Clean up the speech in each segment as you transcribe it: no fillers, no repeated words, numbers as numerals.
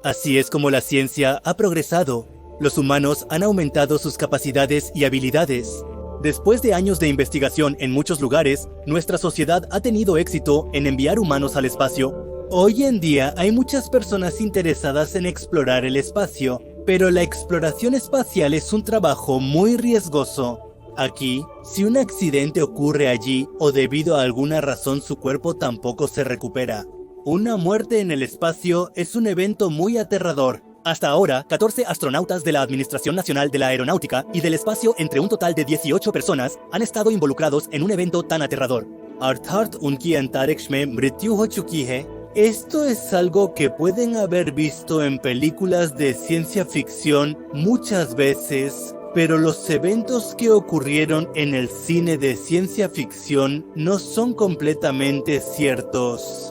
Así es como la ciencia ha progresado. Los humanos han aumentado sus capacidades y habilidades. Después de años de investigación en muchos lugares, nuestra sociedad ha tenido éxito en enviar humanos al espacio. Hoy en día hay muchas personas interesadas en explorar el espacio, pero la exploración espacial es un trabajo muy riesgoso. Aquí, si un accidente ocurre allí o debido a alguna razón su cuerpo tampoco se recupera. Una muerte en el espacio es un evento muy aterrador. Hasta ahora, 14 astronautas de la Administración Nacional de la Aeronáutica y del Espacio, entre un total de 18 personas, han estado involucrados en un evento tan aterrador. अर्थात उनकी अंतरिक्ष में मृत्यु हो चुकी है. Esto es algo que pueden haber visto en películas de ciencia ficción muchas veces, pero los eventos que ocurrieron en el cine de ciencia ficción no son completamente ciertos.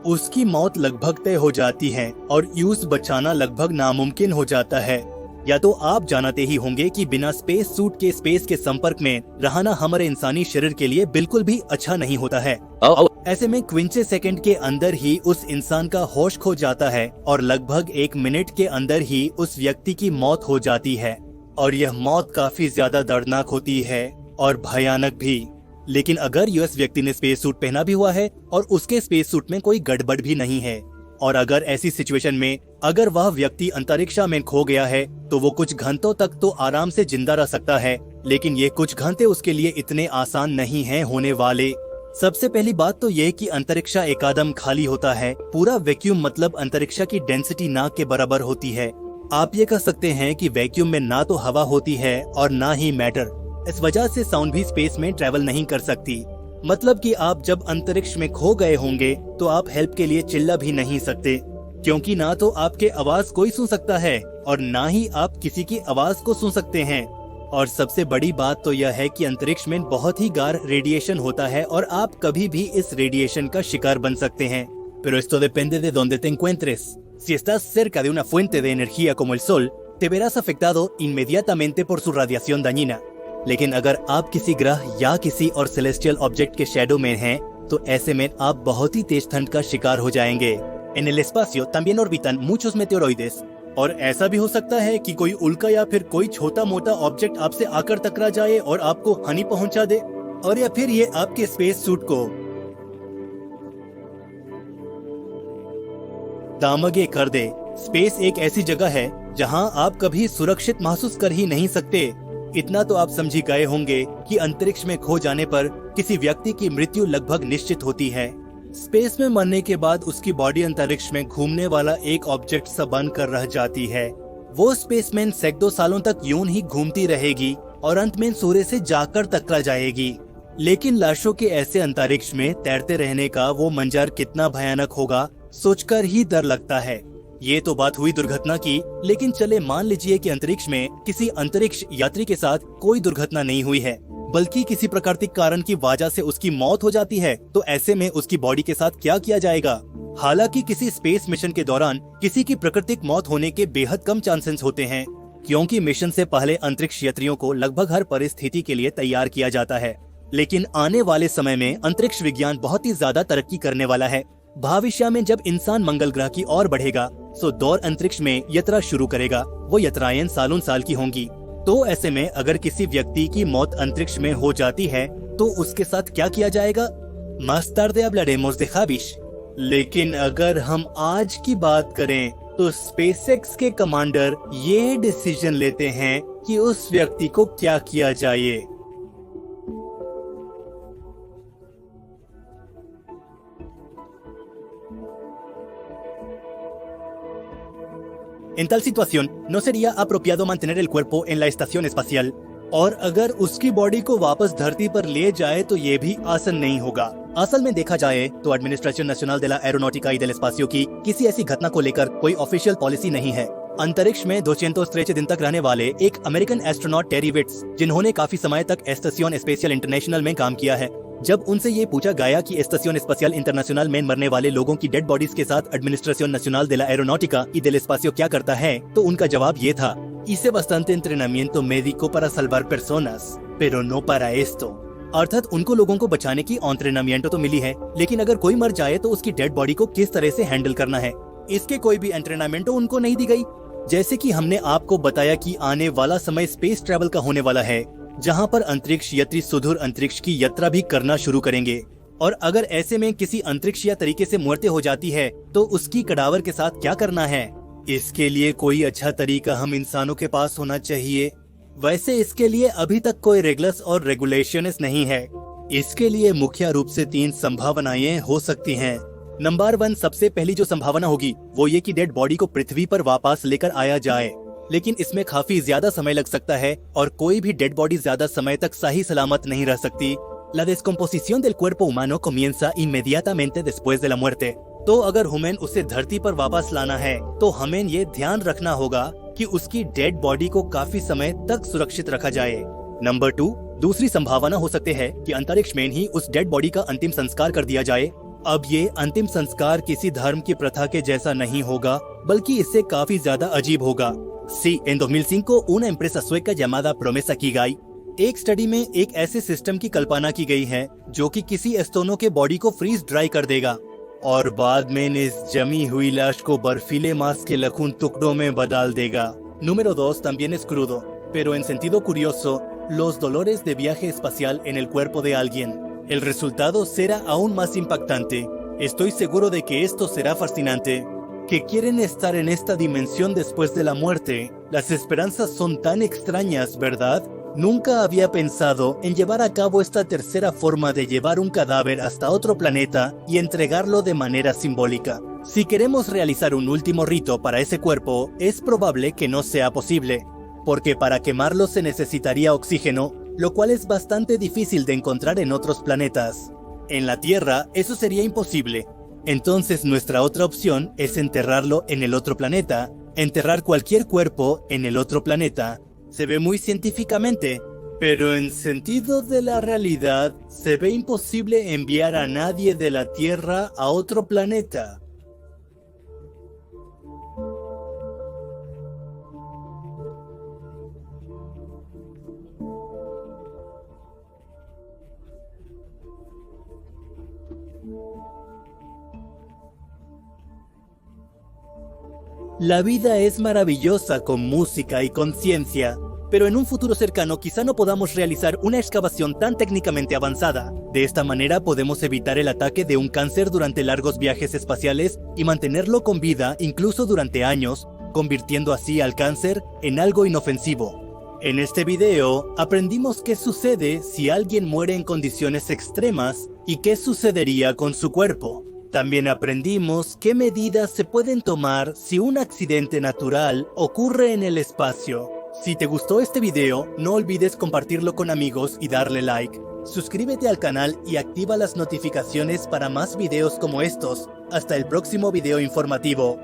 उसकी मौत लगभग तय हो जाती है और यूज बचाना लगभग नामुमकिन हो जाता है. या तो आप जानते ही होंगे कि बिना स्पेस सूट के स्पेस के संपर्क में रहना हमारे इंसानी शरीर के लिए बिल्कुल भी अच्छा नहीं होता है. ऐसे में क्विंचे सेकंड के अंदर ही उस इंसान का होश खो जाता है और लगभग 1 मिनट के अंदर ही उस व्यक्ति की मौत हो जाती है. और यह मौत काफी ज्यादा दर्दनाक होती है और भयानक भी. लेकिन अगर यूएस व्यक्ति ने स्पेस सूट पहना भी हुआ है और उसके स्पेस सूट में कोई गड़बड़ भी नहीं है, और अगर ऐसी सिचुएशन में अगर वह व्यक्ति अंतरिक्ष में खो गया है तो वो कुछ घंटों तक तो आराम से जिंदा रह सकता है, लेकिन ये कुछ घंटे उसके लिए इतने आसान नहीं हैं होने वाले. सबसे पहली बात तो ये कि अंतरिक्ष एकदम खाली होता है. पूरा वैक्यूम मतलब अंतरिक्ष की डेंसिटी ना के बराबर होती है. आप ये कह सकते हैं कि वैक्यूम में ना तो हवा होती है और ना ही मैटर. इस वजह से साउंड भी स्पेस में ट्रेवल नहीं कर सकती. मतलब कि आप जब अंतरिक्ष में खो गए होंगे तो आप हेल्प के लिए चिल्ला भी नहीं सकते, क्योंकि ना तो आपके आवाज कोई सुन सकता है और ना ही आप किसी की आवाज को सुन सकते हैं. और सबसे बड़ी बात तो यह है कि अंतरिक्ष में बहुत ही गाढ़ रेडिएशन होता है और आप कभी भी इस रेडिएशन का शिकार बन सकते हैं. Pero esto depende de dónde te encuentres. Si estás cerca de una fuente de energía como el sol, te verás afectado inmediatamente por su radiación dañina. लेकिन अगर आप किसी ग्रह या किसी और सेलेस्टियल ऑब्जेक्ट के शैडो में हैं, तो ऐसे में आप बहुत ही तेज ठंड का शिकार हो जाएंगे. En el espacio también orbitan muchos meteoroides. और ऐसा भी हो सकता है कि कोई उल्का या फिर कोई छोटा मोटा ऑब्जेक्ट आपसे आकर टकरा जाए और आपको हानि पहुंचा दे, और या फिर ये आपके स्पेस सूट को दामगे कर दे. स्पेस एक ऐसी जगह है जहां आप कभी सुरक्षित महसूस कर ही नहीं सकते. इतना तो आप समझ ही गए होंगे कि अंतरिक्ष में खो जाने पर किसी व्यक्ति की मृत्यु लगभग निश्चित होती है. स्पेस में मरने के बाद उसकी बॉडी अंतरिक्ष में घूमने वाला एक ऑब्जेक्ट सा बनकर रह जाती है. वो स्पेसमैन सैकड़ों सालों तक यूं ही घूमती रहेगी और अंत में सूर्य से जाकर टकरा जाएगी. लेकिन लाशों के ऐसे अंतरिक्ष में तैरते रहने का वो मंजर कितना भयानक होगा, सोचकर ही डर लगता है. ये तो बात हुई दुर्घटना की, लेकिन चले मान लीजिए कि अंतरिक्ष में किसी अंतरिक्ष यात्री के साथ कोई दुर्घटना नहीं हुई है, बल्कि किसी प्राकृतिक कारण की वजह से उसकी मौत हो जाती है. तो ऐसे में उसकी बॉडी के साथ क्या किया जाएगा? हालांकि किसी स्पेस मिशन के दौरान किसी की प्राकृतिक मौत होने के बेहद कम चांसेस होते हैं, क्योंकि मिशन से पहले अंतरिक्ष यात्रियों को लगभग हर परिस्थिति के लिए तैयार किया जाता है. लेकिन आने वाले समय में अंतरिक्ष विज्ञान बहुत ही ज्यादा तरक्की करने वाला है. भविष्य में जब इंसान मंगल ग्रह की ओर बढ़ेगा तो दौर अंतरिक्ष में यात्रा शुरू करेगा. वो यात्राएं सालों साल की होंगी. तो ऐसे में अगर किसी व्यक्ति की मौत अंतरिक्ष में हो जाती है तो उसके साथ क्या किया जाएगा? Más tarde hablaremos de Habish. लेकिन अगर हम आज की बात करें तो स्पेसएक्स के कमांडर ये डिसीजन लेते हैं कि उस व्यक्ति को क्या किया जाए. En tal situación, no sería apropiado mantener el cuerpo en la estación espacial. और अगर उसकी बॉडी को वापस धरती पर ले जाए तो ये भी आसान नहीं होगा. असल में देखा जाए तो administration national de la Aeronáutica y del Espacio की किसी ऐसी घटना को लेकर कोई ऑफिशियल पॉलिसी नहीं है. अंतरिक्ष में 213 दिन तक रहने वाले एक अमेरिकन एस्ट्रोनॉट टेरी विट्स, जिन्होंने काफी समय तक एस्टेसियोन स्पेशियल इंटरनेशनल में काम किया है, जब उनसे ये पूछा गया कि एस्टेसियोन स्पेशियल इंटरनेशनल में मरने वाले लोगों की डेड बॉडीज के साथ administration national de la Aeronáutica y del Espacio क्या करता है, तो उनका जवाब ये था: hice bastante entrenamiento médico para salvar personas, pero no para esto. अर्थात उनको लोगों को बचाने की entrenamiento तो मिली है, लेकिन अगर कोई मर जाए तो उसकी डेड बॉडी को किस तरह से हैंडल करना है, इसके कोई भी entrenamiento उनको नहीं दी गई। जैसे कि हमने आपको बताया कि आने वाला समय स्पेस ट्रैवल का होने वाला है, जहां पर अंतरिक्ष यात्री सुदूर अंतरिक्ष की यात्रा भी करना शुरू करेंगे। और अगर ऐसे में किसी अंतरिक्ष या तरीके से मौतें हो जाती है तो उसकी कडावर के साथ क्या करना है, इसके लिए कोई अच्छा तरीका हम इंसानों के पास होना चाहिए। वैसे इसके लिए अभी तक कोई रेगुलस और रेगुलेशंस नहीं है। इसके लिए मुख्य रूप से 3 संभावनाएं हो सकती हैं। नंबर 1, सबसे पहली जो संभावना होगी वो ये कि डेड बॉडी को पृथ्वी पर वापस लेकर आया जाए, लेकिन इसमें काफी ज्यादा समय लग सकता है और कोई भी डेड बॉडी ज्यादा समय तक सही सलामत नहीं रह सकती। La descomposición del cuerpo humano comienza inmediatamente después de la muerte। तो अगर हमें उसे धरती पर वापस लाना है तो हमें ये ध्यान रखना होगा कि उसकी डेड बॉडी को काफी समय तक सुरक्षित रखा जाए। नंबर 2, दूसरी संभावना हो सकती है कि अंतरिक्ष में ही उस डेड बॉडी का अंतिम संस्कार कर दिया जाए। अब ये अंतिम संस्कार किसी धर्म की प्रथा के जैसा नहीं होगा, बल्कि इससे काफी ज्यादा अजीब होगा। Sí, en 2005 una empresa sueca llamada Promesa Kigai, एक स्टडी में एक ऐसे सिस्टम की कल्पना की गई है जो कि किसी एस्तोनो के बॉडी को फ्रीज ड्राई कर देगा और बाद में इस जमी हुई लाश को बर्फीले मांस के लखून टुकड़ों में बदल देगा। Número 2 también es crudo, pero en sentido curioso, los dolores de viaje espacial en el cuerpo de alguien. El resultado será aún más impactante. Estoy seguro de que esto será fascinante. Que quieren estar en esta dimensión después de la muerte. Las esperanzas son tan extrañas, ¿verdad? Nunca había pensado en llevar a cabo esta tercera forma de llevar un cadáver hasta otro planeta y entregarlo de manera simbólica. Si queremos realizar un último rito para ese cuerpo, es probable que no sea posible, porque para quemarlo se necesitaría oxígeno, lo cual es bastante difícil de encontrar en otros planetas. En la Tierra, eso sería imposible. Entonces nuestra otra opción es enterrarlo en el otro planeta. Enterrar cualquier cuerpo en el otro planeta se ve muy científicamente, pero en sentido de la realidad se ve imposible enviar a nadie de la Tierra a otro planeta. La vida es maravillosa con música y conciencia, pero en un futuro cercano quizá no podamos realizar una excavación tan técnicamente avanzada. De esta manera podemos evitar el ataque de un cáncer durante largos viajes espaciales y mantenerlo con vida incluso durante años, convirtiendo así al cáncer en algo inofensivo. En este video aprendimos qué sucede si alguien muere en condiciones extremas y qué sucedería con su cuerpo. También aprendimos qué medidas se pueden tomar si un accidente natural ocurre en el espacio. Si te gustó este video, no olvides compartirlo con amigos y darle like. Suscríbete al canal y activa las notificaciones para más videos como estos. Hasta el próximo video informativo.